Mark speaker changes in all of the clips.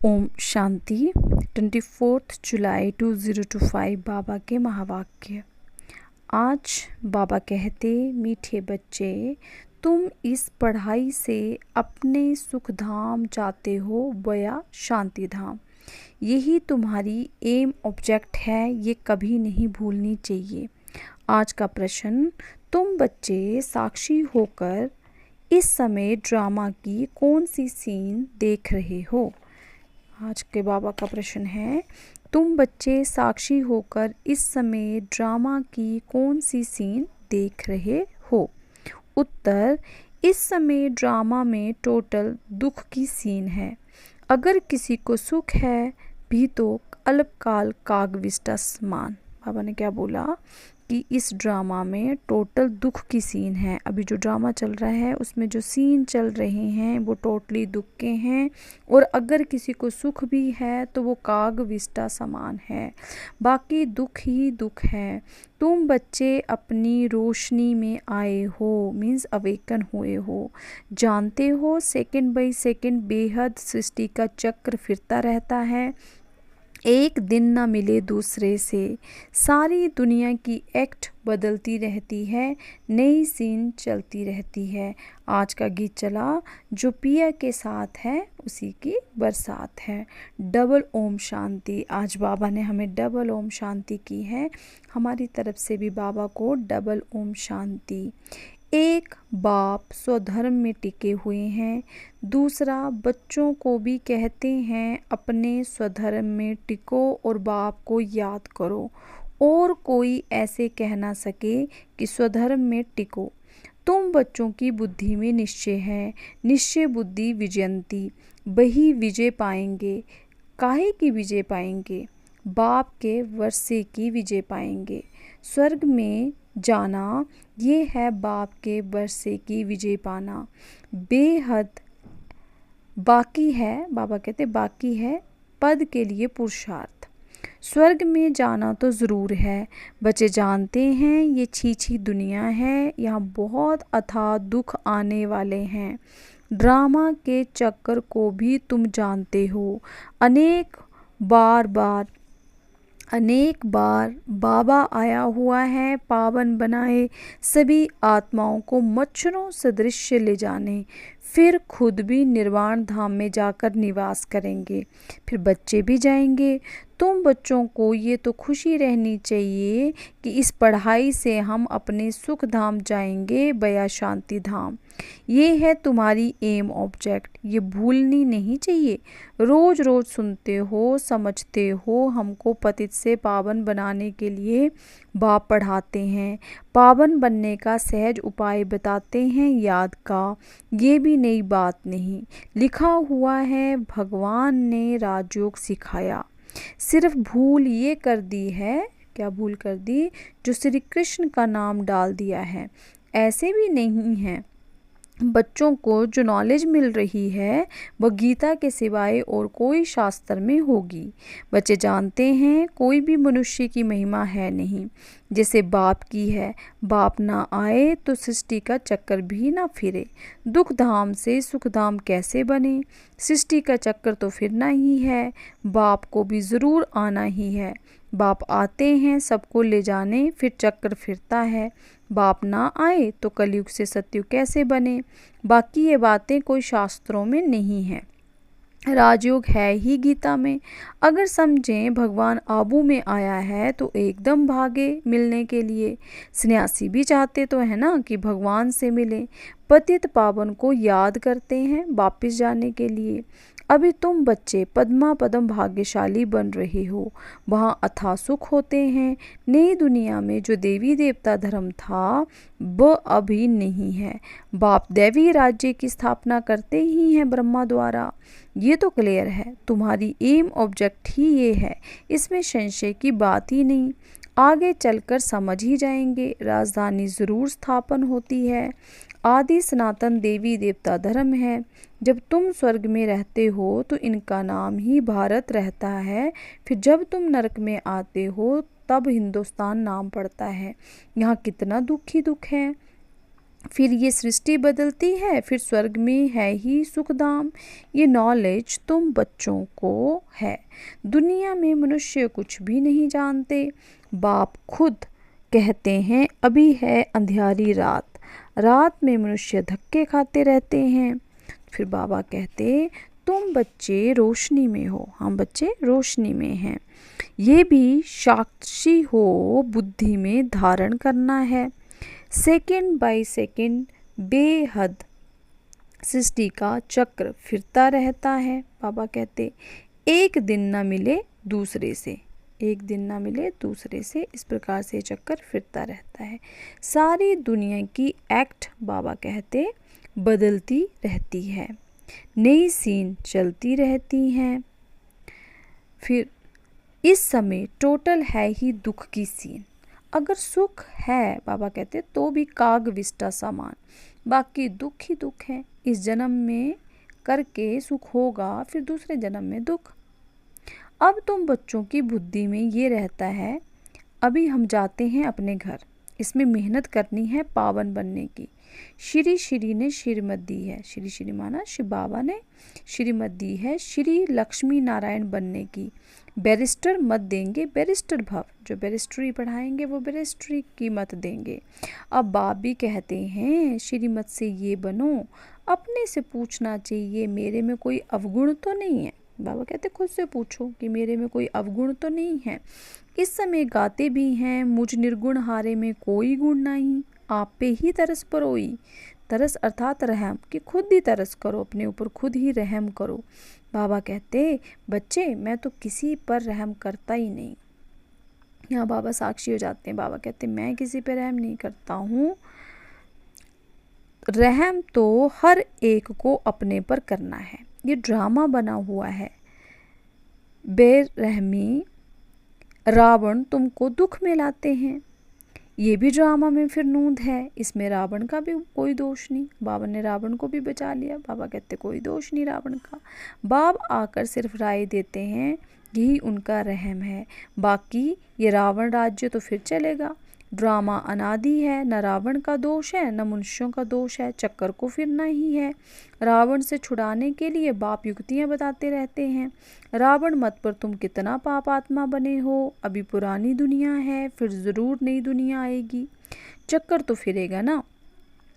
Speaker 1: ओम शांति। 24 जुलाई 2025 बाबा के महावाक्य। आज बाबा कहते, मीठे बच्चे, तुम इस पढ़ाई से अपने सुख धाम जाते हो वया शांति धाम। यही तुम्हारी एम ऑब्जेक्ट है, ये कभी नहीं भूलनी चाहिए। आज का प्रश्न, तुम बच्चे साक्षी होकर इस समय ड्रामा की कौन सी सीन देख रहे हो। आज के बाबा का प्रश्न है, तुम बच्चे साक्षी होकर इस समय ड्रामा की कौन सी सीन देख रहे हो। उत्तर, इस समय ड्रामा में टोटल दुख की सीन है। अगर किसी को सुख है भी तो अल्पकाल कागविष्टा समान। बाबा ने क्या बोला कि इस ड्रामा में टोटल दुख की सीन है। अभी जो ड्रामा चल रहा है उसमें जो सीन चल रहे हैं वो टोटली दुख के हैं, और अगर किसी को सुख भी है तो वो कागविष्टा समान है, बाकी दुख ही दुख है। तुम बच्चे अपनी रोशनी में आए हो, मीन्स अवेकन हुए हो। जानते हो सेकंड बाय सेकंड बेहद सृष्टि का चक्र फिरता रहता है। एक दिन ना मिले दूसरे से, सारी दुनिया की एक्ट बदलती रहती है, नई सीन चलती रहती है। आज का गीत चला, जो पिया के साथ है उसी की बरसात है। डबल ओम शांति। आज बाबा ने हमें डबल ओम शांति की है, हमारी तरफ से भी बाबा को डबल ओम शांति। एक बाप स्वधर्म में टिके हुए हैं, दूसरा बच्चों को भी कहते हैं अपने स्वधर्म में टिको और बाप को याद करो, और कोई ऐसे कह ना सके कि स्वधर्म में टिको। तुम बच्चों की बुद्धि में निश्चय है, निश्चय बुद्धि विजयंती, वही विजय पाएंगे। काहे की विजय पाएंगे? बाप के वर्षे की विजय पाएंगे। स्वर्ग में जाना ये है बाप के वर्षे की विजय पाना। बेहद बाकी है, बाबा कहते बाकी है पद के लिए पुरुषार्थ। स्वर्ग में जाना तो ज़रूर है। बच्चे जानते हैं ये छीछी दुनिया है, यहाँ बहुत अथाह दुख आने वाले हैं। ड्रामा के चक्कर को भी तुम जानते हो। अनेक बार बाबा आया हुआ है पावन बनाए सभी आत्माओं को मच्छरों सदृश ले जाने, फिर खुद भी निर्वाण धाम में जाकर निवास करेंगे, फिर बच्चे भी जाएंगे। तुम बच्चों को ये तो खुशी रहनी चाहिए कि इस पढ़ाई से हम अपने सुख धाम जाएंगे बया शांति धाम। ये है तुम्हारी एम ऑब्जेक्ट, ये भूलनी नहीं चाहिए। रोज रोज सुनते हो, समझते हो, हमको पतित से पावन बनाने के लिए बाप पढ़ाते हैं, पावन बनने का सहज उपाय बताते हैं याद का। ये भी नई बात नहीं, लिखा हुआ है भगवान ने राजयोग सिखाया। सिर्फ भूल ये कर दी है, क्या भूल कर दी? जो श्री कृष्ण का नाम डाल दिया है। ऐसे भी नहीं है, बच्चों को जो नॉलेज मिल रही है वह गीता के सिवाय और कोई शास्त्र में होगी। बच्चे जानते हैं कोई भी मनुष्य की महिमा है नहीं जैसे बाप की है। बाप ना आए तो सृष्टि का चक्कर भी ना फिरे। दुख धाम से सुख धाम कैसे बने? सृष्टि का चक्कर तो फिरना ही है, बाप को भी ज़रूर आना ही है। बाप आते हैं सबको ले जाने, फिर चक्र फिरता है। बाप ना आए तो कलयुग से सतयुग कैसे बने? बाकी ये बातें कोई शास्त्रों में नहीं है, राजयोग है ही गीता में। अगर समझें भगवान आबू में आया है तो एकदम भागे मिलने के लिए। सन्यासी भी चाहते तो है ना कि भगवान से मिले। पतित पावन को याद करते हैं वापिस जाने के लिए। अभी तुम बच्चे पद्मा पदम भाग्यशाली बन रहे हो, वहाँ अथाह सुख होते हैं। नई दुनिया में जो देवी देवता धर्म था वो अभी नहीं है। बाप दैवी राज्य की स्थापना करते ही हैं ब्रह्मा द्वारा। ये तो क्लियर है, तुम्हारी एम ऑब्जेक्ट ही ये है, इसमें संशय की बात ही नहीं। आगे चलकर समझ ही जाएंगे, राजधानी ज़रूर स्थापन होती है। आदि सनातन देवी देवता धर्म है। जब तुम स्वर्ग में रहते हो तो इनका नाम ही भारत रहता है, फिर जब तुम नरक में आते हो तब हिंदुस्तान नाम पड़ता है। यहाँ कितना दुख ही दुख है। फिर ये सृष्टि बदलती है, फिर स्वर्ग में है ही सुखधाम। ये नॉलेज तुम बच्चों को है। दुनिया में मनुष्य कुछ भी नहीं जानते। बाप खुद कहते हैं अभी है अंधियारी रात, रात में मनुष्य धक्के खाते रहते हैं। फिर बाबा कहते तुम बच्चे रोशनी में हो, हम बच्चे रोशनी में हैं। ये भी साक्षी हो, बुद्धि में धारण करना है। सेकंड बाय सेकंड बेहद सृष्टि का चक्र फिरता रहता है। बाबा कहते एक दिन ना मिले दूसरे से, एक दिन ना मिले दूसरे से, इस प्रकार से चक्कर फिरता रहता है। सारी दुनिया की एक्ट बाबा कहते बदलती रहती है, नई सीन चलती रहती हैं। फिर इस समय टोटल है ही दुख की सीन। अगर सुख है बाबा कहते तो भी काग विष्टा सामान, बाकी दुख ही दुख है। इस जन्म में करके सुख होगा, फिर दूसरे जन्म में दुख। अब तुम बच्चों की बुद्धि में ये रहता है अभी हम जाते हैं अपने घर, इसमें मेहनत करनी है पावन बनने की। श्री श्री ने श्रीमत दी है, श्री श्री माना शिव बाबा ने श्रीमत दी है श्री लक्ष्मी नारायण बनने की। बैरिस्टर मत देंगे बैरिस्टर भव, जो बैरिस्ट्री पढ़ाएंगे वो बैरिस्ट्री की मत देंगे। अब बाप भी कहते हैं श्रीमत से ये बनो। अपने से पूछना चाहिए मेरे में कोई अवगुण तो नहीं है। बाबा कहते खुद से पूछो कि मेरे में कोई अवगुण तो नहीं है। इस समय गाते भी हैं मुझ निर्गुण हारे में कोई गुण नहीं, आप पे ही तरस परोई। तरस अर्थात रहम, कि खुद ही तरस करो, अपने ऊपर खुद ही रहम करो। बाबा कहते बच्चे मैं तो किसी पर रहम करता ही नहीं। यहाँ बाबा साक्षी हो जाते हैं। बाबा कहते मैं किसी पर रहम नहीं करता हूँ। रहम तो हर एक को अपने पर करना है, ये ड्रामा बना हुआ है। बेरहमी रावण तुमको दुख में लाते हैं, ये भी ड्रामा में फिर नूंद है। इसमें रावण का भी कोई दोष नहीं, बाबा ने रावण को भी बचा लिया। बाबा कहते कोई दोष नहीं रावण का। बाप आकर सिर्फ राय देते हैं, यही उनका रहम है। बाकी ये रावण राज्य तो फिर चलेगा। ड्रामा अनादि है, न रावण का दोष है न मनुष्यों का दोष है, चक्कर को फिरना ही है। रावण से छुड़ाने के लिए बाप युक्तियां बताते रहते हैं। रावण मत पर तुम कितना पाप आत्मा बने हो, अभी पुरानी दुनिया है, फिर ज़रूर नई दुनिया आएगी। चक्कर तो फिरेगा ना।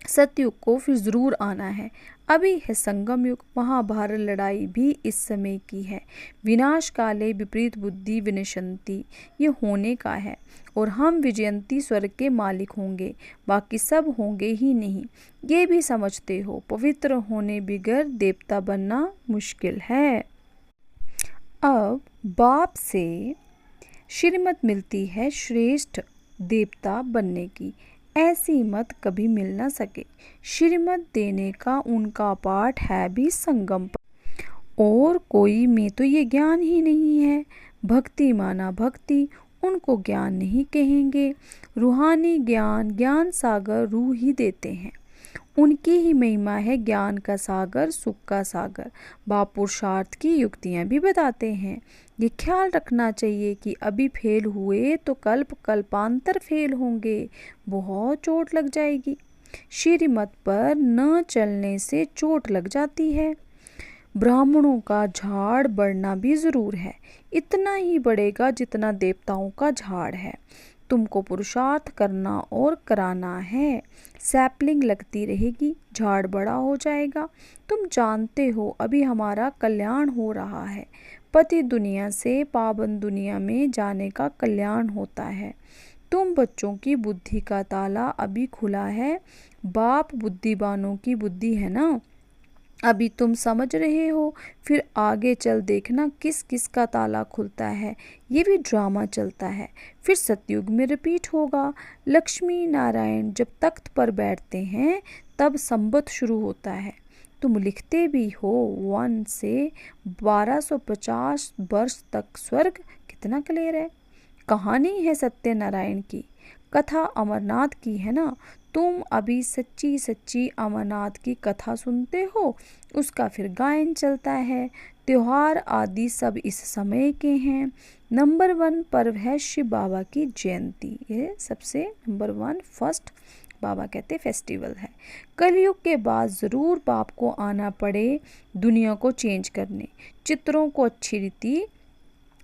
Speaker 1: सतयुग को फिर ज़रूर आना है। अभी है संगम युग, महाभारत लड़ाई भी इस समय की है। विनाश काले विपरीत बुद्धि विनशंति, ये होने का है। और हम विजयंती स्वर्ग के मालिक होंगे, बाकी सब होंगे ही नहीं। ये भी समझते हो पवित्र होने बिगर देवता बनना मुश्किल है। अब बाप से श्रीमत मिलती है श्रेष्ठ देवता बनने की, ऐसी मत कभी मिल ना सके। श्रीमत देने का उनका पाठ है भी संगम पर, और कोई में तो ये ज्ञान ही नहीं है। भक्ति माना भक्ति, उनको ज्ञान नहीं कहेंगे। रूहानी ज्ञान ज्ञान सागर रूह ही देते हैं, उनकी ही महिमा है ज्ञान का सागर सुख का सागर। बाप पुरुषार्थ की युक्तियाँ भी बताते हैं। ये ख्याल रखना चाहिए कि अभी फेल हुए तो कल्पांतर फेल होंगे, बहुत चोट लग जाएगी। श्रीमत पर न चलने से चोट लग जाती है। ब्राह्मणों का झाड़ बढ़ना भी ज़रूर है, इतना ही बढ़ेगा जितना देवताओं का झाड़ है। तुमको पुरुषार्थ करना और कराना है। सैपलिंग लगती रहेगी, झाड़ बड़ा हो जाएगा। तुम जानते हो अभी हमारा कल्याण हो रहा है। पति दुनिया से पावन दुनिया में जाने का कल्याण होता है। तुम बच्चों की बुद्धि का ताला अभी खुला है। बाप बुद्धिमानों की बुद्धि है ना, अभी तुम समझ रहे हो, फिर आगे चल देखना किस किस का ताला खुलता है। ये भी ड्रामा चलता है, फिर सतयुग में रिपीट होगा। लक्ष्मी नारायण जब तख्त पर बैठते हैं तब संबत शुरू होता है। तुम लिखते भी हो 1 से 1250 वर्ष तक स्वर्ग, कितना क्लियर है। कहानी है सत्यनारायण की, कथा अमरनाथ की है ना। तुम अभी सच्ची सच्ची अमरनाथ की कथा सुनते हो, उसका फिर गायन चलता है। त्योहार आदि सब इस समय के हैं। नंबर 1 पर्व है शिव बाबा की जयंती, ये सबसे नंबर 1 फर्स्ट बाबा कहते फेस्टिवल है। कलयुग के बाद ज़रूर बाप को आना पड़े दुनिया को चेंज करने। चित्रों को अच्छी रीति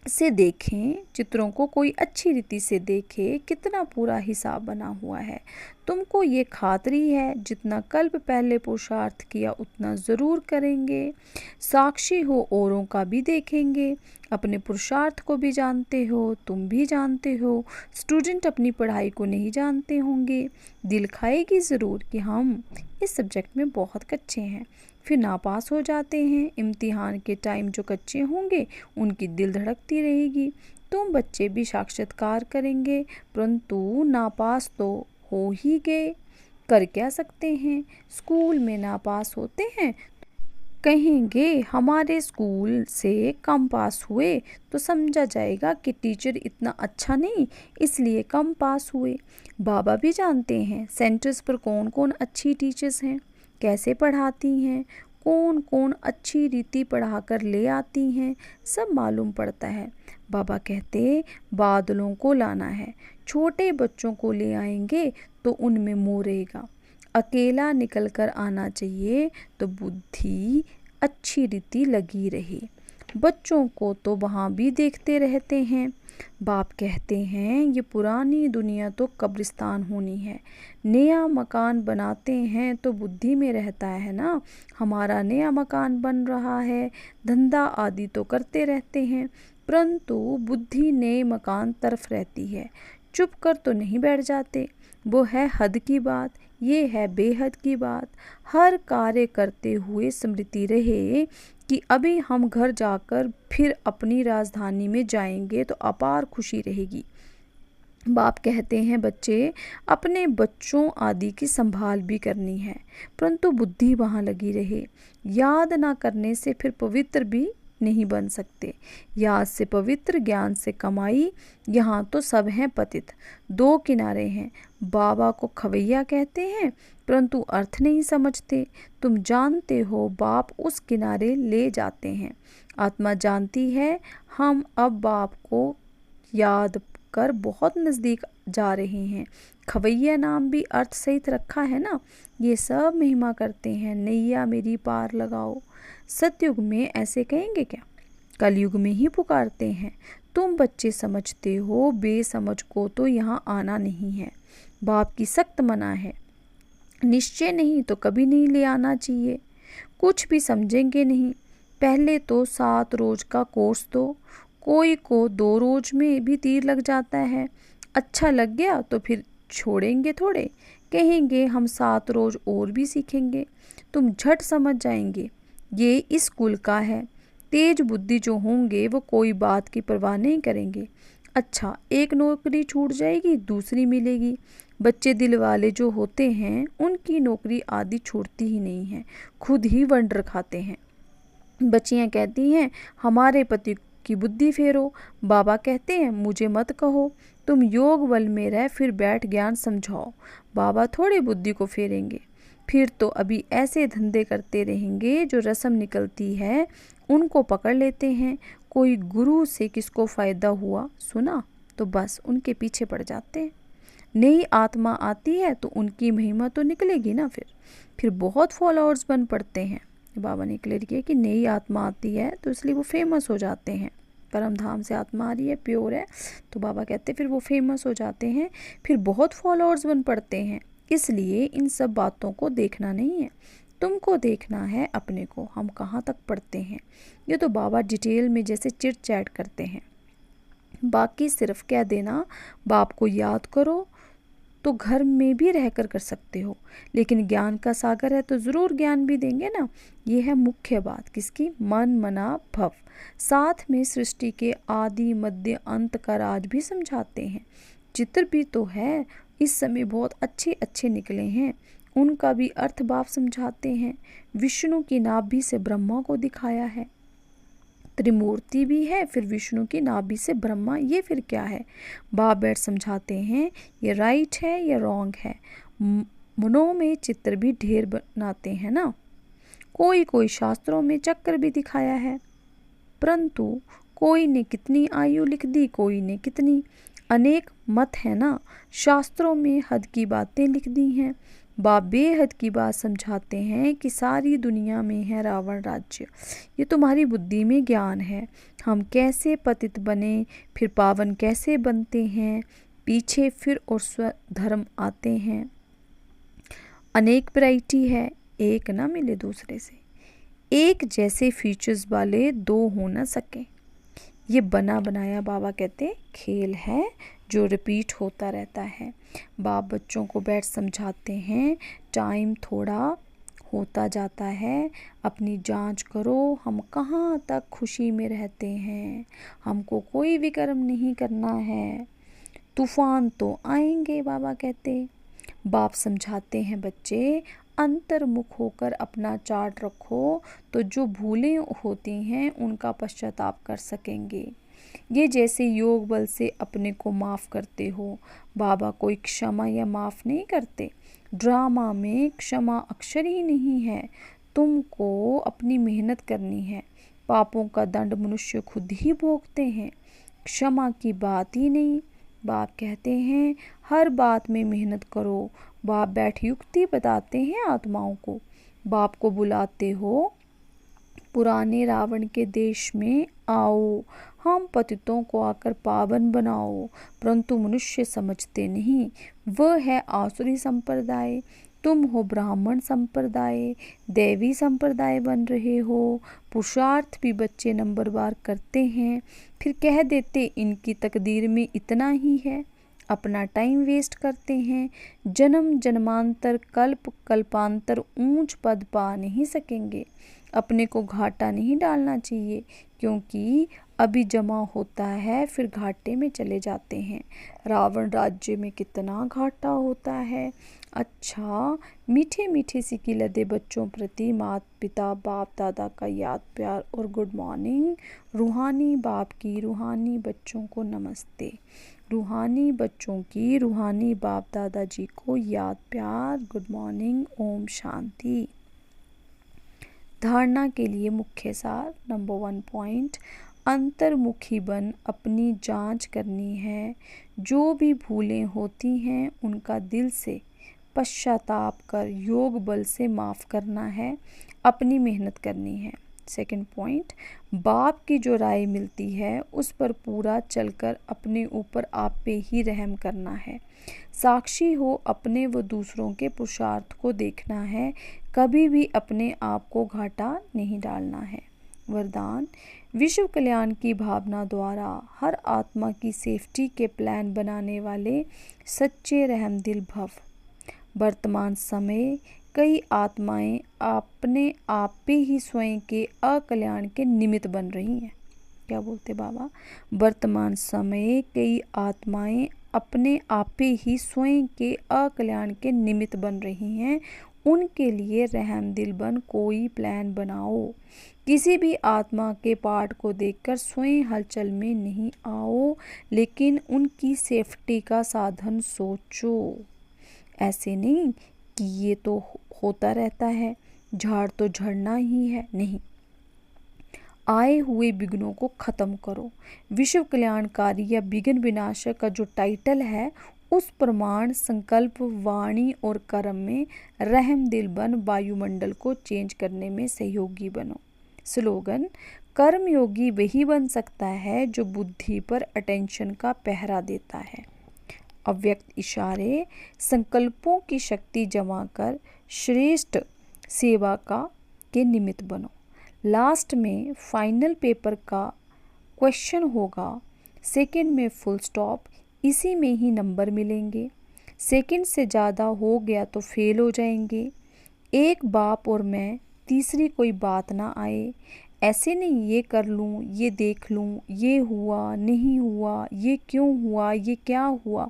Speaker 1: से देखें, चित्रों को कोई अच्छी रीति से देखे, कितना पूरा हिसाब बना हुआ है। तुमको ये खातरी है जितना कल्प पहले पुरुषार्थ किया उतना ज़रूर करेंगे। साक्षी हो औरों का भी देखेंगे, अपने पुरुषार्थ को भी जानते हो, तुम भी जानते हो। स्टूडेंट अपनी पढ़ाई को नहीं जानते होंगे, दिल खाएगी ज़रूर कि हम इस सब्जेक्ट में बहुत कच्चे हैं, फिर नापास हो जाते हैं। इम्तिहान के टाइम जो कच्चे होंगे उनकी दिल धड़कती रहेगी। तुम बच्चे भी साक्षात्कार करेंगे, परंतु नापास तो हो ही गए, कर क्या सकते हैं। स्कूल में नापास होते हैं, कहेंगे हमारे स्कूल से कम पास हुए तो समझा जाएगा कि टीचर इतना अच्छा नहीं इसलिए कम पास हुए। बाबा भी जानते हैं सेंटर्स पर कौन कौन अच्छी टीचर्स हैं, कैसे पढ़ाती हैं, कौन कौन अच्छी रीति पढ़ाकर ले आती हैं, सब मालूम पड़ता है। बाबा कहते बादलों को लाना है, छोटे बच्चों को ले आएंगे तो उनमें मोह रहेगा। अकेला निकल कर आना चाहिए तो बुद्धि अच्छी रीति लगी रहे। बच्चों को तो वहाँ भी देखते रहते हैं। बाप कहते हैं ये पुरानी दुनिया तो कब्रिस्तान होनी है, नया मकान बनाते हैं तो बुद्धि में रहता है ना, हमारा नया मकान बन रहा है, धंधा आदि तो करते रहते हैं, परंतु बुद्धि नए मकान तरफ रहती है। चुप कर तो नहीं बैठ जाते, वो है हद की बात, ये है बेहद की बात। हर कार्य करते हुए स्मृति रहे कि अभी हम घर जाकर फिर अपनी राजधानी में जाएंगे तो अपार खुशी रहेगी। बाप कहते हैं बच्चे अपने बच्चों आदि की संभाल भी करनी है, परंतु बुद्धि वहाँ लगी रहे। याद ना करने से फिर पवित्र भी नहीं बन सकते। याद से पवित्र, ज्ञान से कमाई, यहाँ तो सब हैं पतित। दो किनारे हैं। बाबा को खवैया कहते हैं परंतु अर्थ नहीं समझते। तुम जानते हो बाप उस किनारे ले जाते हैं। आत्मा जानती है हम अब बाप को याद कर बहुत नज़दीक जा रहे हैं। खवैया नाम भी अर्थ सहित रखा है ना। ये सब महिमा करते हैं, नैया मेरी पार लगाओ। सतयुग में ऐसे कहेंगे क्या, कलयुग में ही पुकारते हैं। तुम बच्चे समझते हो, बेसमझ को तो यहाँ आना नहीं है। बाप की सख्त मना है, निश्चय नहीं तो कभी नहीं ले आना चाहिए। कुछ भी समझेंगे नहीं। पहले तो 7 रोज का कोर्स दो, कोई को 2 रोज में भी तीर लग जाता है। अच्छा लग गया तो फिर छोड़ेंगे थोड़े, कहेंगे हम 7 रोज और भी सीखेंगे। तुम झट समझ जाएंगे ये इस कुल का है। तेज बुद्धि जो होंगे वो कोई बात की परवाह नहीं करेंगे। अच्छा, एक नौकरी छूट जाएगी, दूसरी मिलेगी। बच्चे दिल वाले जो होते हैं उनकी नौकरी आदि छूटती ही नहीं है, खुद ही वंडर खाते हैं। बच्चियाँ कहती हैं हमारे पति की बुद्धि फेरो। बाबा कहते हैं मुझे मत कहो, तुम योग बल में रह फिर बैठ ज्ञान समझाओ। बाबा थोड़ी बुद्धि को फेरेंगे, फिर तो अभी ऐसे धंधे करते रहेंगे जो रस्म निकलती है उनको पकड़ लेते हैं। कोई गुरु से किसको फ़ायदा हुआ सुना तो बस उनके पीछे पड़ जाते हैं। नई आत्मा आती है तो उनकी महिमा तो निकलेगी ना, फिर बहुत फॉलोअर्स बन पड़ते हैं। बाबा ने क्लियर किया कि नई आत्मा आती है तो इसलिए वो फेमस हो जाते हैं। परम धाम से आत्मा आ रही है, प्योर है, तो बाबा कहते हैं फिर वो फेमस हो जाते हैं, फिर बहुत फॉलोअर्स बन पड़ते हैं। इसलिए इन सब बातों को देखना नहीं है, तुमको देखना है अपने को, हम कहाँ तक पढ़ते हैं। ये तो बाबा डिटेल में जैसे चिट चैट करते हैं। बाकी सिर्फ कह देना बाप को याद करो तो घर में भी रहकर कर सकते हो, लेकिन ज्ञान का सागर है तो ज़रूर ज्ञान भी देंगे ना। ये है मुख्य बात किसकी, मन मना भव। साथ में सृष्टि के आदि मध्य अंत का राज भी समझाते हैं। चित्र भी तो है, इस समय बहुत अच्छे अच्छे निकले हैं, उनका भी अर्थ बाप समझाते हैं। विष्णु की नाभि से ब्रह्मा को दिखाया है, त्रिमूर्ति भी है, फिर विष्णु की नाभि से ब्रह्मा, ये फिर क्या है। बाप बैठ समझाते हैं ये राइट है या रॉन्ग है। मनों में चित्र भी ढेर बनाते हैं ना। कोई कोई शास्त्रों में चक्र भी दिखाया है, परंतु कोई ने कितनी आयु लिख दी, कोई ने कितनी। अनेक मत है ना, शास्त्रों में हद की बातें लिख दी हैं। बाप बेहद की बात समझाते हैं कि सारी दुनिया में है रावण राज्य। ये तुम्हारी बुद्धि में ज्ञान है। हम कैसे पतित बने, फिर पावन कैसे बनते हैं, पीछे फिर और स्वधर्म आते हैं। अनेक वैरायटी है, एक ना मिले दूसरे से। एक जैसे फीचर्स वाले दो हो न सके। ये बना बनाया बाबा कहते खेल है जो रिपीट होता रहता है। बाप बच्चों को बैठ समझाते हैं, टाइम थोड़ा होता जाता है, अपनी जांच करो, हम कहाँ तक खुशी में रहते हैं। हमको कोई विकर्म नहीं करना है, तूफान तो आएंगे बाबा कहते। बाप समझाते हैं बच्चे, अंतर्मुख होकर अपना चार्ट रखो तो जो भूलें होती हैं उनका पश्चाताप कर सकेंगे। ये जैसे योग बल से अपने को माफ़ करते हो। बाबा कोई क्षमा या माफ़ नहीं करते। ड्रामा में क्षमा अक्षर ही नहीं है। तुमको अपनी मेहनत करनी है। पापों का दंड मनुष्य खुद ही भोगते हैं, क्षमा की बात ही नहीं। बाप कहते हैं हर बात में मेहनत करो। बाप बैठ युक्ति बताते हैं आत्माओं को। बाप को बुलाते हो, पुराने रावण के देश में आओ, हम पतितों को आकर पावन बनाओ। परंतु मनुष्य समझते नहीं, वह है आसुरी संप्रदाय, तुम हो ब्राह्मण संप्रदाय, देवी संप्रदाय बन रहे हो। पुरुषार्थ भी बच्चे नंबरवार करते हैं, फिर कह देते इनकी तकदीर में इतना ही है। अपना टाइम वेस्ट करते हैं। जन्म जन्मांतर कल्प कल्पांतर ऊंच पद पा नहीं सकेंगे। अपने को घाटा नहीं डालना चाहिए, क्योंकि अभी जमा होता है फिर घाटे में चले जाते हैं। रावण राज्य में कितना घाटा होता है। अच्छा, मीठे मीठे सिक्की लदे बच्चों प्रति माता पिता बाप दादा का याद प्यार और गुड मॉर्निंग। रूहानी बाप की रूहानी बच्चों को नमस्ते। रूहानी बच्चों की रूहानी बाप दादाजी को याद प्यार, गुड मॉर्निंग, ओम शांति। धारणा के लिए मुख्य सार। नंबर 1 पॉइंट, अंतर्मुखी बन अपनी जांच करनी है। जो भी भूलें होती हैं उनका दिल से पश्चाताप कर योग बल से माफ़ करना है, अपनी मेहनत करनी है। सेकंड पॉइंट, बाप की जो राय मिलती है उस पर पूरा चलकर अपने ऊपर आप पे ही रहम करना है। साक्षी हो अपने व दूसरों के पुरुषार्थ को देखना है, कभी भी अपने आप को घाटा नहीं डालना है। वरदान, विश्व कल्याण की भावना द्वारा हर आत्मा की सेफ्टी के प्लान बनाने वाले सच्चे रहमदिल भव। वर्तमान समय कई आत्माएं अपने आप पे ही स्वयं के अकल्याण के निमित्त बन रही हैं। क्या बोलते बाबा? वर्तमान समय कई आत्माएं अपने आप पे ही स्वयं के अकल्याण के निमित्त बन रही हैं। उनके लिए रहमदिल बन कोई प्लान बनाओ। किसी भी आत्मा के पार्ट को देखकर स्वयं हलचल में नहीं आओ, लेकिन उनकी सेफ्टी का साधन सोचो। ऐसे नहीं कि ये तो होता रहता है, झाड़ तो झड़ना ही है, नहीं। आए हुए विघ्नों को खत्म करो। विश्व कल्याणकारी या विघ्न विनाशक का जो टाइटल है, उस प्रमाण संकल्प वाणी और कर्म में रहमदिल बन वायुमंडल को चेंज करने में सहयोगी बनो। स्लोगन, कर्मयोगी वही बन सकता है जो बुद्धि पर अटेंशन का पहरा देता है। अव्यक्त इशारे, संकल्पों की शक्ति जमा कर श्रेष्ठ सेवा के निमित्त बनो। लास्ट में फाइनल पेपर का क्वेश्चन होगा, सेकंड में फुल स्टॉप, इसी में ही नंबर मिलेंगे। सेकंड से ज़्यादा हो गया तो फेल हो जाएंगे। एक बाप और मैं, तीसरी कोई बात ना आए। ऐसे नहीं ये कर लूँ, ये देख लूँ, ये हुआ नहीं हुआ, ये क्यों हुआ, ये क्या हुआ।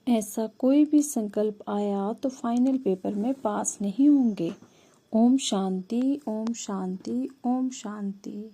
Speaker 1: ऐसा कोई भी संकल्प आया तो फाइनल पेपर में पास नहीं होंगे। ओम शांति, ओम शांति, ओम शांति।